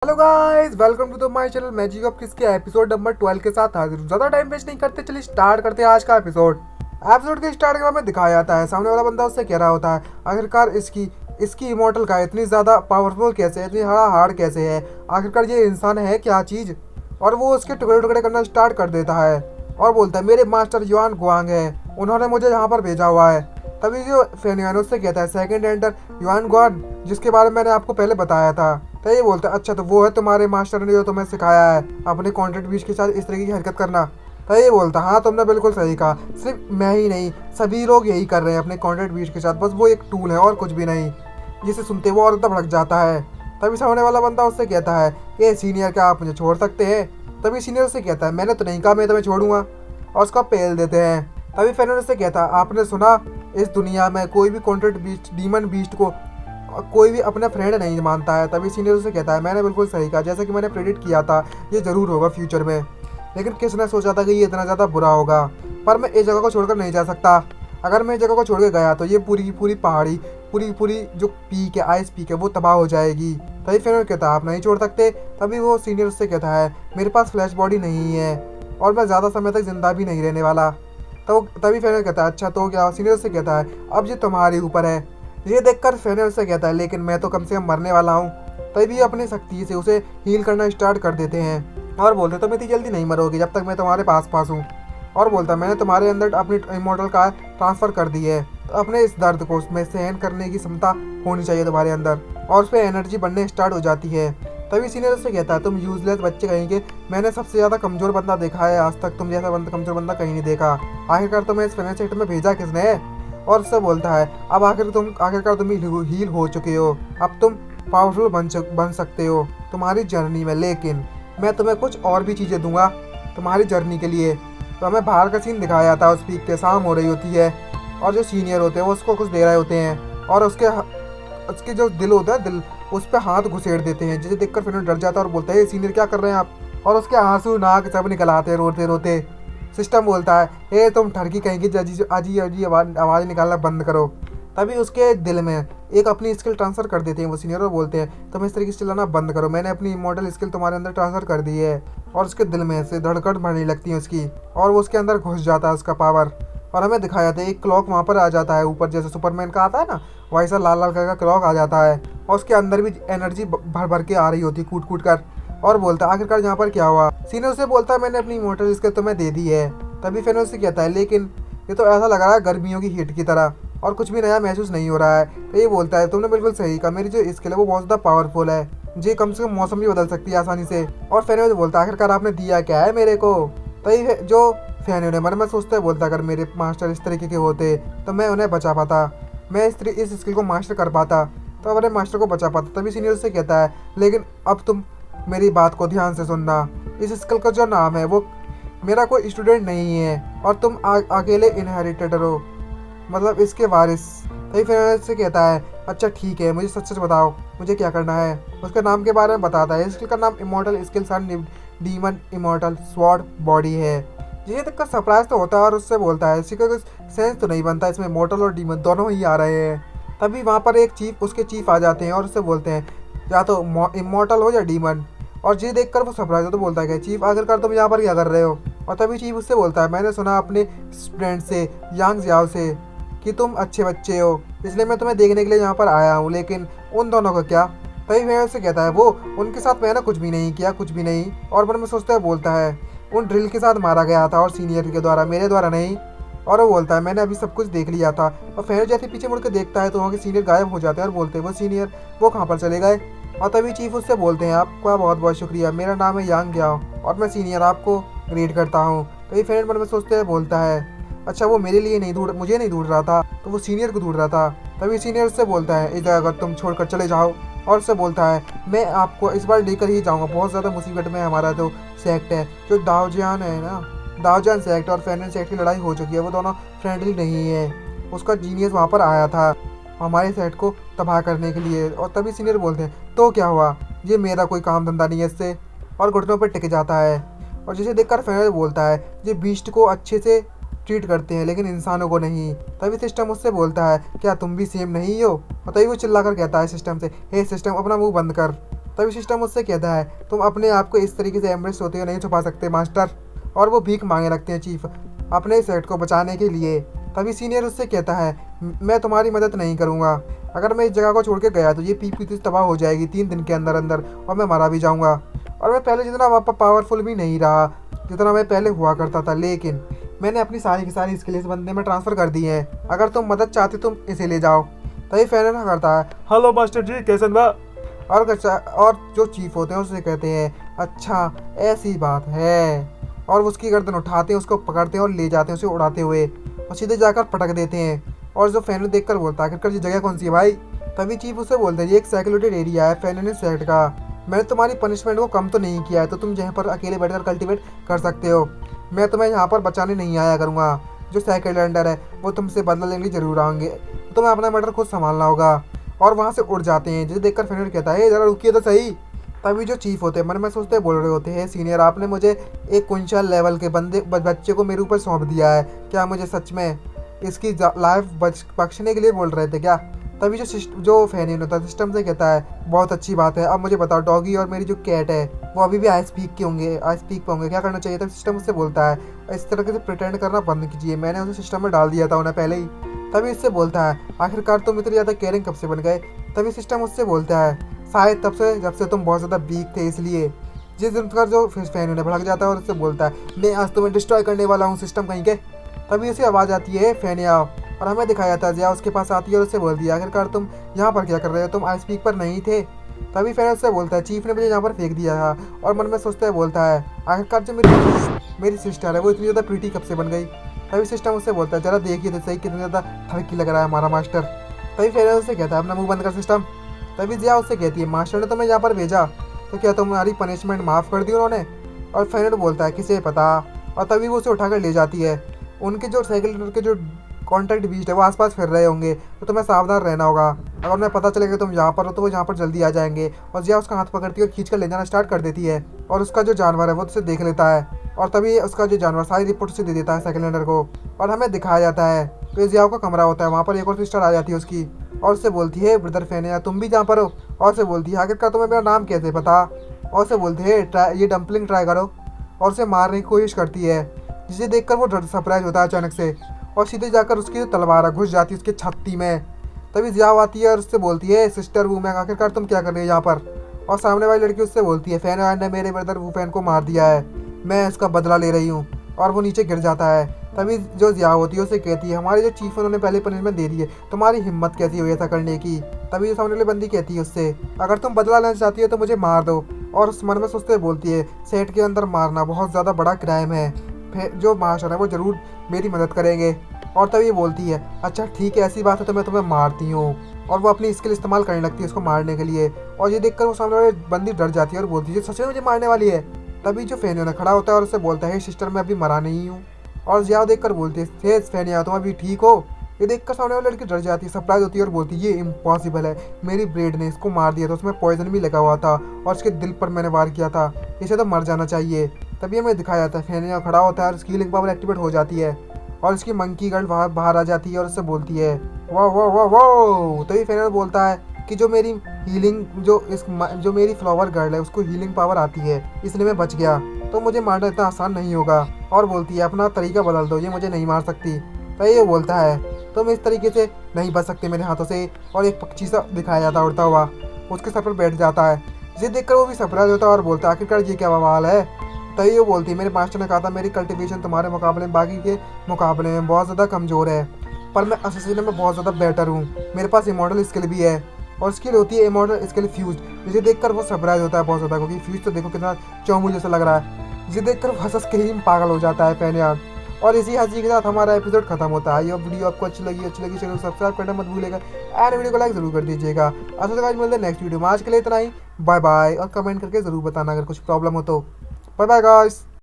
Hello guys, welcome to the my channel magic of किस के episode number 12 के साथ हाजिर हूं। ज़्यादा टाइम वेस्ट नहीं करते, चलिए स्टार्ट करते हैं आज का एपिसोड। के स्टार्ट के बाद में दिखाया जाता है सामने वाला बंदा उससे कह रहा होता है आखिरकार इसकी इसकी इमोर्टल का इतनी ज़्यादा पावरफुल कैसे है, इतनी हार्ड कैसे है, आखिरकार ये इंसान है क्या चीज़। और वो उसके टुकड़े टुकड़े करना स्टार्ट कर देता है और बोलता है मेरे मास्टर युआन गुआंग है, उन्होंने मुझे यहाँ पर भेजा हुआ है। तभी जो फेनियन उससे कहता है सेकंड एंटर युआन गुआन, जिसके बारे में मैंने आपको पहले बताया था। तो ये बोलता है अच्छा तो वो है तुम्हारे मास्टर ने जो तुम्हें सिखाया है अपने कॉन्ट्रैक्ट बीच के साथ इस तरीके की हरकत करना। तो ये बोलता हाँ तुमने बिल्कुल सही कहा, सिर्फ मैं ही नहीं सभी लोग यही कर रहे हैं अपने कॉन्ट्रैक्ट बीच के साथ, बस वो एक टूल है और कुछ भी नहीं। जिसे सुनते वो और ज़्यादा भड़क जाता है। तभी सामने वाला बंदा उससे कहता है ये सीनियर क्या आप मुझे छोड़ सकते हैं। तभी सीनियर उससे कहता है मैंने तो नहीं कहा मैं तुम्हें छोड़ूंगा, और उसका पेल देते हैं। तभी फेनियन उससे कहता है आपने सुना इस दुनिया में कोई भी कॉन्ट्रैक्ट बीस्ट डीमन बीस्ट को कोई भी अपना फ्रेंड नहीं मानता है। तभी सीनियर उसे कहता है मैंने बिल्कुल सही कहा, जैसा कि मैंने प्रेडिक्ट किया था ये ज़रूर होगा फ्यूचर में, लेकिन किसने सोचा था कि ये इतना ज़्यादा बुरा होगा। पर मैं इस जगह को छोड़कर नहीं जा सकता, अगर मैं इस जगह को छोड़ के गया तो ये पूरी की पूरी पहाड़ी पूरी जो पीक है आइस पीक है वो तबाह हो जाएगी। तभी फेनियन कहता है आप नहीं छोड़ सकते। तभी वो सीनियर उससे कहता है मेरे पास फ्लैश बॉडी नहीं है और मैं ज़्यादा समय तक जिंदा भी नहीं रहने वाला। तो तभी फेनियन कहता है अच्छा तो क्या। सीनियर उससे कहता है अब ये तुम्हारे ऊपर है। ये देखकर फेनियन से कहता है लेकिन मैं तो कम से कम मरने वाला हूँ। तभी अपनी शक्ति से उसे हील करना स्टार्ट कर देते हैं और बोलते तुम इतनी जल्दी नहीं मरोगे जब तक मैं तुम्हारे पास हूँ। और बोलता मैंने तुम्हारे अंदर अपनी इमोर्टल का ट्रांसफ़र कर दी है, तो अपने इस दर्द को उसमें सहन करने की क्षमता होनी चाहिए तुम्हारे अंदर, और उस पर एनर्जी बढ़ने स्टार्ट हो जाती है। तभी सीनियर से कहता है तुम यूजलेस बच्चे कहेंगे, मैंने सबसे ज़्यादा कमज़ोर बंदा देखा है आज तक, तुम जैसा कमज़ोर बंदा कहीं नहीं देखा। आखिरकार तुम्हें इस फाइनेंस सेक्टर में भेजा किसने है। और उससे बोलता है अब आखिरकार तुम हील हो चुके हो, अब तुम पावरफुल बन सकते हो तुम्हारी जर्नी में, लेकिन मैं तुम्हें कुछ और भी चीज़ें दूंगा तुम्हारी जर्नी के लिए। तो हमें बाहर का सीन दिखाया जाता है, उस पीक पे शाम हो रही होती है और जो सीनियर होते हैं वो उसको कुछ दे रहे होते हैं और उसके जो दिल होता है दिल उस पर हाथ घुसेड़ देते हैं, जिसे देखकर फिर डर जाता है और बोलता है ये सीनियर क्या कर रहे हैं आप। और उसके आंसू नाक सब निकल आते हैं रोते रोते। सिस्टम बोलता है ए तुम ठरकी कहेंगी अजी अजी आवाज़ निकालना बंद करो। तभी उसके दिल में एक अपनी स्किल ट्रांसफ़र कर देते हैं वो सीनियर और बोलते हैं तुम इस तरीके से चिल्लाना बंद करो, मैंने अपनी इमोर्टल स्किल तुम्हारे अंदर ट्रांसफ़र कर दी है। और उसके दिल में से धड़कन बढ़ने लगती है उसकी, और वो उसके अंदर घुस जाता है उसका पावर। और हमें दिखाया जाता है एक क्लॉक वहाँ पर आ जाता है ऊपर, जैसे सुपरमैन का आता है ना वैसा लाल लाल कलर का क्लॉक आ जाता है, और उसके अंदर भी एनर्जी भर भर के आ रही होती है कूट कूट कर। और बोलता है आखिरकार यहाँ पर क्या हुआ। सीनियर उसे बोलता है मैंने अपनी इमोर्टल स्किल तुम्हें दे दी है। तभी फिर उससे कहता है लेकिन ये तो ऐसा लग रहा है गर्मियों की हीट की तरह और कुछ भी नया महसूस नहीं हो रहा है। तो ये बोलता है तुमने बिल्कुल सही कहा, मेरी जो स्किल है वो बहुत ज़्यादा पावरफुल है, जी कम से कम मौसम भी बदल सकती है आसानी से। और फेनियन बोलता है आखिरकार आपने दिया क्या है मेरे को। तो ये जो फेनियन है मन में सोचता है बोलता अगर मेरे मास्टर इस तरीके के होते तो मैं उन्हें बचा पाता, मैं इस स्किल को मास्टर कर पाता, तो अपने मास्टर को बचा पाता। तभी सीनियर से कहता है लेकिन अब तुम मेरी बात को ध्यान से सुनना, इस स्किल का जो नाम है वो मेरा कोई स्टूडेंट नहीं है और तुम अकेले इनहेरिटेटर हो, मतलब इसके वारिस। तभी फिर से कहता है अच्छा ठीक है मुझे सच सच बताओ मुझे क्या करना है। उसके नाम के बारे में बताता है स्किल का नाम इमोर्टल स्किल सन डीमन इमोर्टल स्वॉर्ड बॉडी है। ये देखकर सरप्राइज तो होता है और उससे बोलता है इसी का कुछ सेंस तो नहीं बनता, इसमें इमोर्टल और डीमन दोनों ही आ रहे हैं। तभी वहाँ पर एक उसके चीफ आ जाते हैं और उससे बोलते हैं या तो इमोर्टल हो या डीमन। और ये देखकर वो सरप्राइज हो तो बोलता है कि चीफ आखिरकार तुम यहाँ पर क्या कर रहे हो। और तभी चीफ उससे बोलता है मैंने सुना अपने स्टूडेंट से यांग जियाओ से कि तुम अच्छे बच्चे हो, इसलिए मैं तुम्हें देखने के लिए यहाँ पर आया हूँ, लेकिन उन दोनों का क्या। तभी मैं उससे कहता है वो उनके साथ मैंने कुछ भी नहीं किया, कुछ भी नहीं। और मन में सोचता है बोलता है उन ड्रिल के साथ मारा गया था और सीनियर के द्वारा, मेरे द्वारा नहीं। और वो बोलता है मैंने अभी सब कुछ देख लिया था। और फेनियन जैसे पीछे मुड़ के देखता है तो वहाँ के सीनियर गायब हो जाते हैं और बोलते हैं वो सीनियर वो कहाँ पर चले गए। और तभी चीफ उससे बोलते हैं आपका बहुत बहुत शुक्रिया, मेरा नाम है यांग जियाओ और मैं सीनियर आपको ग्रेड करता हूँ। तभी फेनियन मन में सोचते हैं बोलता है अच्छा वो मेरे लिए नहीं ढूंढ मुझे नहीं ढूंढ रहा था, तो वो सीनियर को ढूंढ रहा था। तभी सीनियर उससे बोलता है इस जगह तुम छोड़कर चले जाओ, और उससे बोलता है मैं आपको इस बार लेकर ही जाऊंगा, बहुत ज़्यादा मुसीबत में हमारा जो सेक्ट है जो दाओजियान है ना, दाओजियान सेक्ट और फेनियन सेक्ट की लड़ाई हो चुकी है, वो दोनों फ्रेंडली नहीं है। उसका जीनियस वहाँ पर आया था हमारे सेट को तबाह करने के लिए। और तभी सीनियर बोलते हैं तो क्या हुआ, ये मेरा कोई काम धंधा नहीं है इससे, और घुटनों पर टिक जाता है। और जिसे देखकर फेनियन बोलता है ये बीस्ट को अच्छे से ट्रीट करते हैं लेकिन इंसानों को नहीं। तभी सिस्टम उससे बोलता है क्या तुम भी सेम नहीं हो। और तभी वो चिल्ला कर कहता है सिस्टम से हे सिस्टम अपना मुंह बंद कर, तभी सिस्टम उससे कहता है तुम अपने आप को इस तरीके से एम्ब्रेस होते हुए नहीं छुपा सकते मास्टर। और वो भीख मांगे लगते हैं चीफ अपने सेट को बचाने के लिए। तभी सीनियर उससे कहता है मैं तुम्हारी मदद नहीं करूँगा। अगर मैं इस जगह को छोड़ के गया तो ये पीपी तबाह हो जाएगी 3 दिन के अंदर अंदर और मैं मारा भी जाऊँगा। और मैं पहले जितना पावरफुल भी नहीं रहा जितना मैं पहले हुआ करता था, लेकिन मैंने अपनी सारी की सारी स्किल इस बंदे में ट्रांसफ़र कर दी है। अगर तुम मदद चाहते तुम इसे ले जाओ। तभी फैनर करता है हेलो मास्टर जी कैसन बा। और जो चीफ होते हैं उससे कहते हैं अच्छा ऐसी बात है। और उसकी गर्दन उठाते हैं, उसको पकड़ते हैं और ले जाते हैं उसे उड़ाते हुए और सीधे जाकर पटक देते हैं। और जो फैनर देखकर बोलता है आखिरकार ये जगह कौन सी है भाई। तभी चीफ उससे बोलते हैं ये एक सेक्रेटेड एरिया है फैनर सेट का। मैंने तुम्हारी पनिशमेंट को कम तो नहीं किया है तो तुम यहाँ पर अकेले बैठकर कल्टीवेट कर सकते हो। मैं तुम्हें यहाँ पर बचाने नहीं आया करूँगा। जो सेक्रेटेंडर है वो तुमसे बदला लेने जरूर आएंगे, तो तुम्हें अपना मैटर खुद संभालना होगा। और वहाँ से उड़ जाते हैं, जिसे देखकर फैनर कहता है ज़रा रुकिए तो सही। तभी जो चीफ होते हैं मन में सोचते बोल रहे होते हैं सीनियर आपने मुझे एक कुंशल लेवल के बच्चे को मेरे ऊपर सौंप दिया है, क्या मुझे सच में इसकी लाइफ बख्शने के लिए बोल रहे थे क्या। तभी जो फैनियन होता है सिस्टम से कहता है बहुत अच्छी बात है, अब मुझे बताओ डॉगी और मेरी जो कैट है वो अभी भी आई स्पीक पे होंगे, क्या करना चाहिए था। सिस्टम उससे बोलता है इस तरह से प्रिटेंड करना बंद कीजिए, मैंने उसे सिस्टम में डाल दिया था उन्हें पहले ही। तभी इससे बोलता है आखिरकार तुम इतनी ज़्यादा केयरिंग कब से बन गए। तभी सिस्टम उससे बोलता है शायद तब से जब से तुम बहुत ज़्यादा वीक थे इसलिए। जिस दिन का जो फैन उन्हें भड़क जाता है और उससे बोलता है मैं आज तुम्हें डिस्ट्रॉय करने वाला हूँ सिस्टम कहीं के। तभी उसे आवाज़ आती है फैनिया और हमें दिखाया जाता है जिया उसके पास आती है और उससे बोलती है आखिरकार तुम यहाँ पर क्या कर रहे हो, तुम आई स्पीक पर नहीं थे। तभी फैन उससे बोलता है चीफ ने मुझे यहाँ पर फेंक दिया था। और मन में सोचता है बोलता है आखिरकार जो मेरी सिस्टर है वो इतनी ज़्यादा प्रीटी कब से बन गई। तभी सिस्टम उससे बोलता है जरा देखिए तो सही कितना ज़्यादा थड़की लग रहा है हमारा मास्टर। तभी फैन उससे कहता है अपना मुँह बंद कर सिस्टम। तभी जिया उससे कहती है मास्टर ने तुम्हें यहाँ पर भेजा तो क्या तुम्हारी पनिशमेंट माफ़ कर दी उन्होंने। और फैनर बोलता है किसे पता। और तभी वो उसे उठाकर ले जाती है। उनके जो साइकिल के जो कॉन्टैक्ट बीस्ट है वो आसपास फिर रहे होंगे, तो तुम्हें सावधान रहना होगा। अगर उन्हें पता चलेगा तुम यहाँ पर हो तो वो यहाँ पर जल्दी आ जाएंगे। और जिया उसका हाथ पकड़ती है और खींच कर ले जाना स्टार्ट कर देती है। और उसका जो जानवर है वो उसे देख लेता है और तभी उसका जो जानवर सारी रिपोर्ट उसे दे देता है सेकंडर को। और हमें दिखाया जाता है तो जियाओ का कमरा होता है, वहाँ पर एक और सिस्टर आ जाती है उसकी और उससे बोलती है ब्रदर फैनिया तुम भी जहाँ पर हो। और उससे बोलती है आखिरकार तुम्हें मेरा नाम कैसे पता। और उससे बोलती है ये डम्पलिंग ट्राई करो। और उसे मारने की कोशिश करती है, जिसे देखकर वो सरप्राइज होता है अचानक से और सीधे जाकर उसकी जो तलवार घुस जाती है उसकी छाती में। तभी जिया आती है और उससे बोलती है सिस्टर वूमैन आखिरकार तुम क्या कर रही है यहाँ पर। और सामने वाली लड़की उससे बोलती है फैन ने मेरे ब्रदर वूफैन को मार दिया है, मैं इसका बदला ले रही हूँ। और वो नीचे गिर जाता है। तभी जो जिया होती है उसे कहती है हमारे जो चीफ उन्होंने पहले पनिशमेंट दे दी है, तुम्हारी हिम्मत कैसी हुई ऐसा करने की। तभी जो सामने वाली बंदी कहती है उससे अगर तुम बदला लेना चाहती हो तो मुझे मार दो। और उस मन में सोचते बोलती है सेट के अंदर मारना बहुत ज़्यादा बड़ा क्राइम है, फिर जो मास्टर है वो ज़रूर मेरी मदद करेंगे। और तभी बोलती है अच्छा ठीक है ऐसी बात है तो मैं तुम्हें मारती हूँ। और वो अपनी स्किल इस्तेमाल करने लगती है उसको मारने के लिए। और ये देखकर वो सामने वाली बंदी डर जाती है और बोलती है सच में मुझे मारने वाली है। तभी जो फैनिया खड़ा होता है और उससे बोलता है सिस्टर मैं अभी मरा नहीं हूँ। और जिया देखकर बोलती है फैनिया तुम अभी ठीक हो। ये देखकर सामने वाली लड़की डर जाती है, सरप्राइज होती है और बोलती है ये इम्पॉसिबल है, मेरी ब्रेड ने इसको मार दिया था, उसमें पॉइजन भी लगा हुआ था और उसके दिल पर मैंने वार किया था, इसे तो मर जाना चाहिए। तभी हमें दिखाया जाता है फैनिया खड़ा होता है और उसकी हीलिंग पावर एक्टिवेट हो जाती है और उसकी मंकी गर्ल बाहर आ जाती है और उससे बोलती है वाह वाह वाह वाह। तभी फैनिया बोलता है कि जो मेरी हीलिंग जो मेरी फ्लावर गर्ल है उसको हीलिंग पावर आती है इसलिए मैं बच गया, तो मुझे मारना इतना आसान नहीं होगा। और बोलती है अपना तरीका बदल दो, ये मुझे नहीं मार सकती। तो ये बोलता है तुम इस तरीके से नहीं बच सकते मेरे हाथों से। और एक पक्षी सा दिखाया जाता है उड़ता हुआ, उसके सर पर बैठ जाता है, जिसे देखकर वो भी सरप्राइज होता है और बोलता है आखिरकार ये क्या बवाल है। तभी वो बोलती है मेरे मास्टर ने कहा था मेरी कल्टीवेशन तुम्हारे मुकाबले में बाकी के मुकाबले में बहुत ज़्यादा कमज़ोर है, पर मैं असैसिन में बहुत ज़्यादा बेटर हूँ, मेरे पास इमॉर्टल स्किल भी है। और स्किल होती है इमॉर्टल स्किल फ्यूज, जिसे देखकर वो सरप्राइज होता है बहुत ज़्यादा, क्योंकि फ्यूज तो देखो कितना चौमू जैसा लग रहा है। जिसे देखकर वो हंस के ही पागल हो जाता है फैनिया। और इसी हंसी के साथ हमारा एपिसोड खत्म होता है। ये वीडियो आपको अच्छी लगी चैनल सब्सक्राइब करना मत भूलिएगा एंड वीडियो को लाइक जरूर कर दीजिएगा। अच्छा तो गाइस मिलते हैं नेक्स्ट वीडियो में, आज के लिए इतना ही, बाय बाय। और कमेंट करके जरूर बताना अगर कुछ प्रॉब्लम हो तो। Bye bye guys.